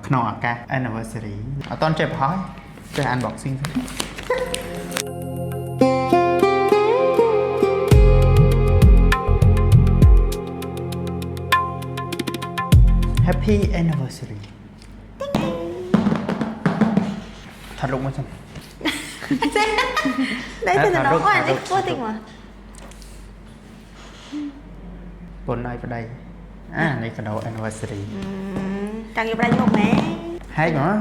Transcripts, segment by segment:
ក្នុងឱកាស anniversary អត់តន់ចេះប្រហោះចេះ unboxing Happy anniversary ថតរូបមកសិនđây thì nó nói này vô tình mà ប៉ុនឲ្យប្តីអានេះកដោ anniversary càng nhiều đây không mẹ ហែកមក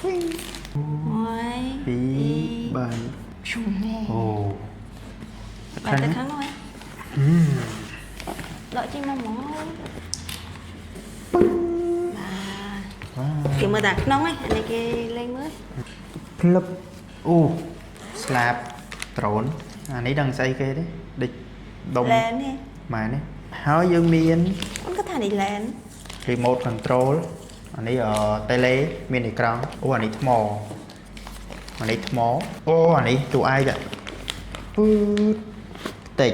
ôi ពីបាន chùm nè អូ bạn tới kháng thôi đợi chi mong mỏi kiểu mà đặt nóng ấy anh này kia lên mới ក្លឹបអូស្លាបដ្រូនអានេះដឹងស្អីគេទេដូចដុំ lên đi ម៉ែនេះហើយយើងមាន anh có thằng đi lên remote control អានេះtele មានអេក្រង់អូអានេះថ្មអានេះថ្មអូអានេះទូឯកពឺតិច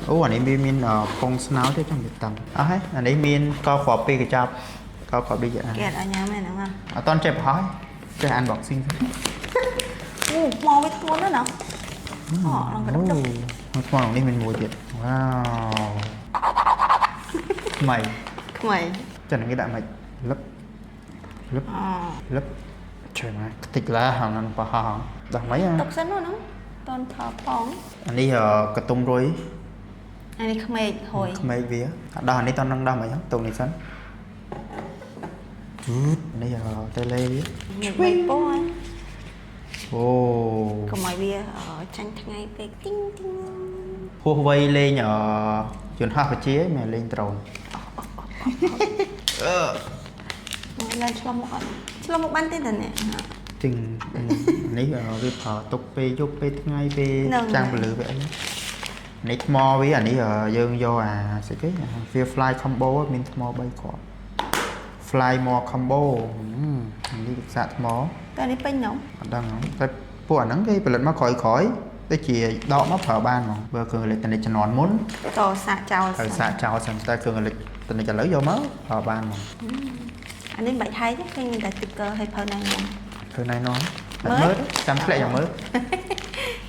អូអានេះមានពងស្នោទេចាំទៅតាំងអស់ហើយអានេះមានកគ្រាប់ពីកញ្ចប់កគ្រាប់ដូចអា kẹt ở nhà mày đúng không អត់តន់ចេះប្រហោះចេះ unboxing mò với thua nữa nào họ là cái đốc đốc ហើយថ្មនេះមានមួយទៀតវ៉ាវថ្មី mày ចឹងគេដាក់មិនលឹបលឹបលឹបជួយមកតិចឡាហងនឹងប្រហោះដល់មិន tục sân luôn không toàn thở bóng អានេះកតុំរុយ anh đi không mệt hồi ក្មេកវាដល់អានេះតនឹងដល់មិនហ្នឹងតុងនេះសិននេះតេឡេវា nhiều mấy bố anh អូ còn mọi bia ở tranh ngay về tinh tinh ហួសវ័យលេងយន្តហោះបជាមែនលេងដ្រូន lên cho một ban tên này ទិញនេះវាប្រើទុកពេលយប់ពេលថ្ងៃពេលចាំងពលឺវាអីនេះថ្មវាអានេះយើងយកអាស្អីគេវា fly combo មានថ្ម3គ្រាប់ fly more combo នេះវាសាកថ្ម cái này pin nhộng អត់ដឹងតែពួកអាហ្នឹងគេផលិតមកក្រោយដូចជាដកមកប្រើបានហ្មងបើគ្រឿងអេឡិចត្រូនិកជំនាន់មុន to xạ chào ត្រូវសាកចោលសិនតែគ្រឿងអេឡិចត្រូនិកឥឡូវយកមកប្រើបានហ្មង anh đến bảy thấy chứ khi người ta sticker hay phơi này nhộng ធ្វើណៃណោមើលចាំធ្លាក់ចាំមើល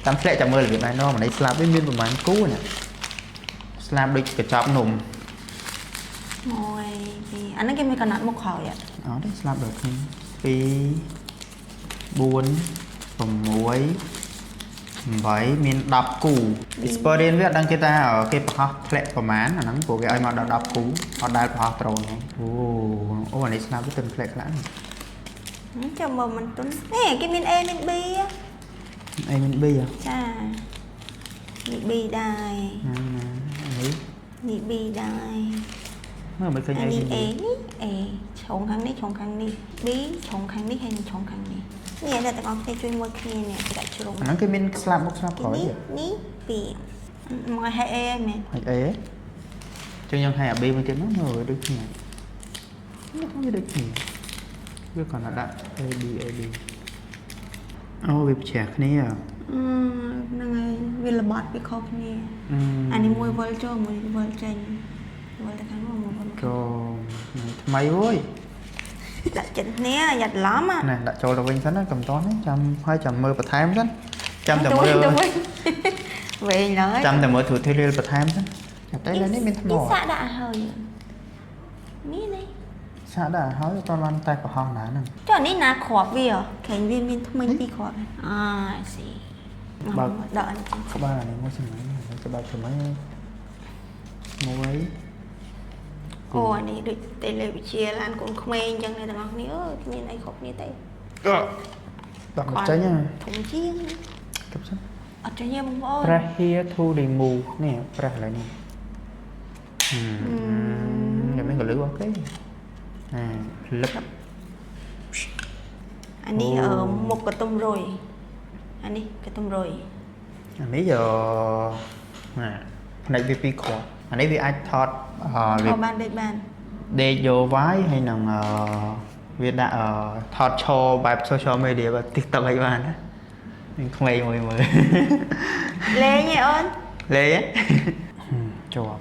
ចាំធ្លាក់ចាំមើលរបៀបណៃណោម្នេះស្លាប់វាមានប្រហែលគូនេះស្លាប់ដូចកញ្ចប់នំ ngồi thì anh nói cái mấy con nặn một khỏi ạ អត់ទេស្លាប់ដូចគ្នា2 4 6 8មាន10គូ experience វាអត់ដឹងគេថាគេប្រហោះធ្លាក់ប្រហែលអាហ្នឹងព្រោះគេឲ្យមកដល់10គូអត់ដែលប្រហោះត្រូនហ្នឹងអូអានេះស្លាប់វាទៅធ្លាក់ខ្លាំង cho mà mình tuấn nè cái miên A miên B á អីមាន B ហ៎ cha nhị B đài នេះ nhị B đài មើលមិនឃើញអី anh đi A ní A chống kháng ní chống kháng ní B chống kháng ní hay chống kháng ní nè là tao có cái chui môi kia nè đại trùng អាហ្នឹងគេមានស្លាប់មុខស្លាប់ក្រោយ ní ní B mọi hai A nè ហើយអេចឹងយើងឲ្យអា B មួយទៀតហ្នឹងមើលដូចគ្នាវាដូចគ្នាវាcòn làដាក់ A B A B អូវាប្រឆាំងគ្នា năng ấy vì là bọt bị khó nè anh đi mua vơi cho mua vơi chanh vơi là kháng mua vơi ចូលថ្មីអើយ đặt chỉnh nè giặt lắm á ណែដាក់ចូលទៅវិញសិនណាកំតនចាំហើយចាំមើលបន្ថែមសិនចាំតែមើល về nói ចាំតែមើល tutorial បន្ថែមសិនតែលើនេះមានថ្ម cái xạ đã hơi mí này សាកដាក់ហើយអត់ទាន់បានតែប្រហោះណាហ្នឹង cho ní nà khọp vì à thành viên viên thông minh đi khọp à xì đợi ក្បាលអានេះមួយសម័យច្បាប់សម័យមួយ ô anh đi được tê lệ bị chia là anh cũng không em chân này tao nói ơ miền này khọp như thế ដាក់មកចេញហ្នឹង thùng chiên គប់សិន ở trên nhà bông ơi Press here to remove នេះ press ឡើយនេះខ្ញុំមិនក៏លឺអូខេលឹប anh đi ở một cái tôm rồi anh đi cái tôm rồi អានេះផ្នែកវាពីរគ្រាប់អានេះវាអាចថតវា Ở ban đây ban ដេកយកវាយហើយនឹងវាដាក់ថតឈរបែប social media បែប TikTok អីបានណានឹងក្មេងមួយមើល Lê nhỉ ơn លេងជាប់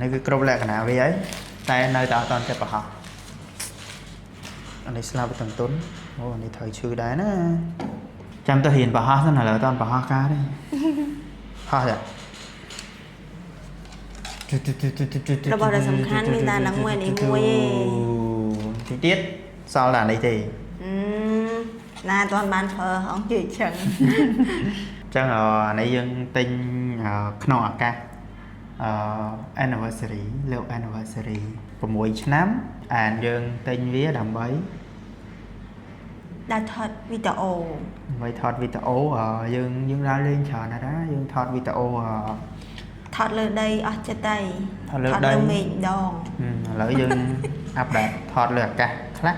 នេះគឺគ្រប់លក្ខណៈវាហើយ tại nơi tạo toàn cái bà học anh ấy slap với tầng tuấn ô anh ấy thời chữ đá nó chăm ta hiền bà học thế nào là toàn bà học ca đấy ha vậy របស់ដែលសំខាន់មានតែនឹងមួយនេះមួយឯង thì tiết sao là này thì ណាអត់ទាន់បានធ្វើហងជឿចឹង chẳng ở này dương tinh khno à ca anniversary liệu anniversary của mỗi năm anh dương tinh vía đầm bấy ដែលថតវីដេអូ vậy thọt video dương ra lên chờ nè đó dương thọt video ថតលើដីអស់ចិត្តតែ ថតលើដី មេឃដង ឥឡូវយើង update ថតលើអាកាសខ្លះ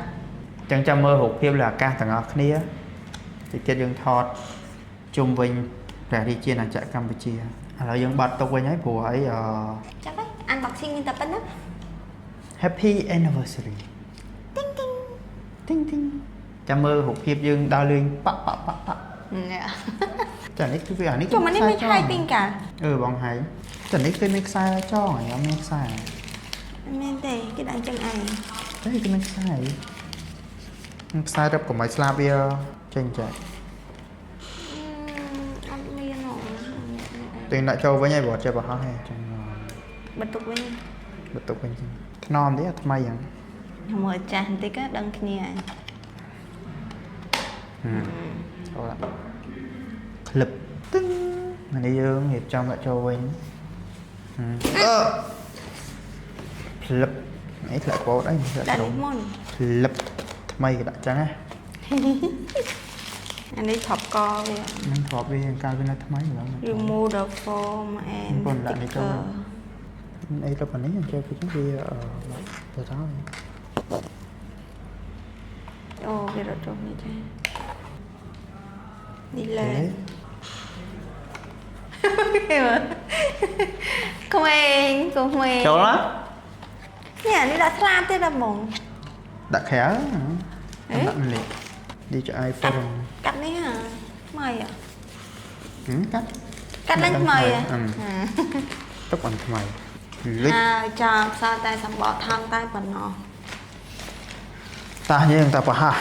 ចឹងចាំមើលរូបភាពលើអាកាសទាំងអស់គ្នាតិចទៀតយើងថតជុំវិញព្រះរាជាណាចក្រកម្ពុជាឥឡូវយើងបាត់ទុកវិញហើយព្រោះអី ចាំហើយ unboxing មានតែប៉ុណ្ណឹង Happy anniversary ទីងទីង ទីងទីងចាំមើលរូបភាពយើងដើរលេងប៉ាក់ប៉ាក់ប៉ាក់ប៉ាក់ នេះ ចានេះគឺវាអានេះ ចុះមកនេះមានហើយពីងកា បងហើយចានេះគឺមានខ្សែចងហើយអត់មានខ្សែ មែនទេគេដាក់ចឹងឯង ទេគឺមានខ្សែខ្សែរឹបកុំឲ្យស្លាប់វាចេញចា អត់មានហ៎ ទិញដាក់ចូលវិញហើយបើចេះបោះហើយចឹង បន្ទុកវិញ បន្ទុកវិញចឹងថ្នមទេថ្មីហ្នឹង មើលចាស់បន្តិចដឹងគ្នាហើយ ចូលដាក់ក្លឹបទឹងនេះយើងរៀបចំដាក់ចូលវិញក្លឹបនេះធ្លាក់កោតអីធ្លាក់ ដាក់ ចូល នេះមុន ក្លឹបថ្មីក៏ដាក់ចឹងណា អានេះថប់កវា នឹងធ្លាប់វាកាលវានៅថ្មីឡើយ remove the form and ប៉ុន្តែនេះចូល sticker អីទៅប៉ុណ្នេះចូលពីចឹងវាទៅទៅ អូវារត់ចូលនេះចានេះលើក្មេងក្មេង ចូលណា នេះអានេះដាក់ស្លាបទេដល់ហ្មង ដាក់ក្រៅដាក់នេះ DJI Forum កាត់នេះហ่าថ្មីอ่ะ កាត់ កាត់ឡើងថ្មីហ៎ ទុកបានថ្មីលិច ចាំសល់តែសម្បកថងតែប៉ុណ្ណោះ តាយើងតែប្រហែល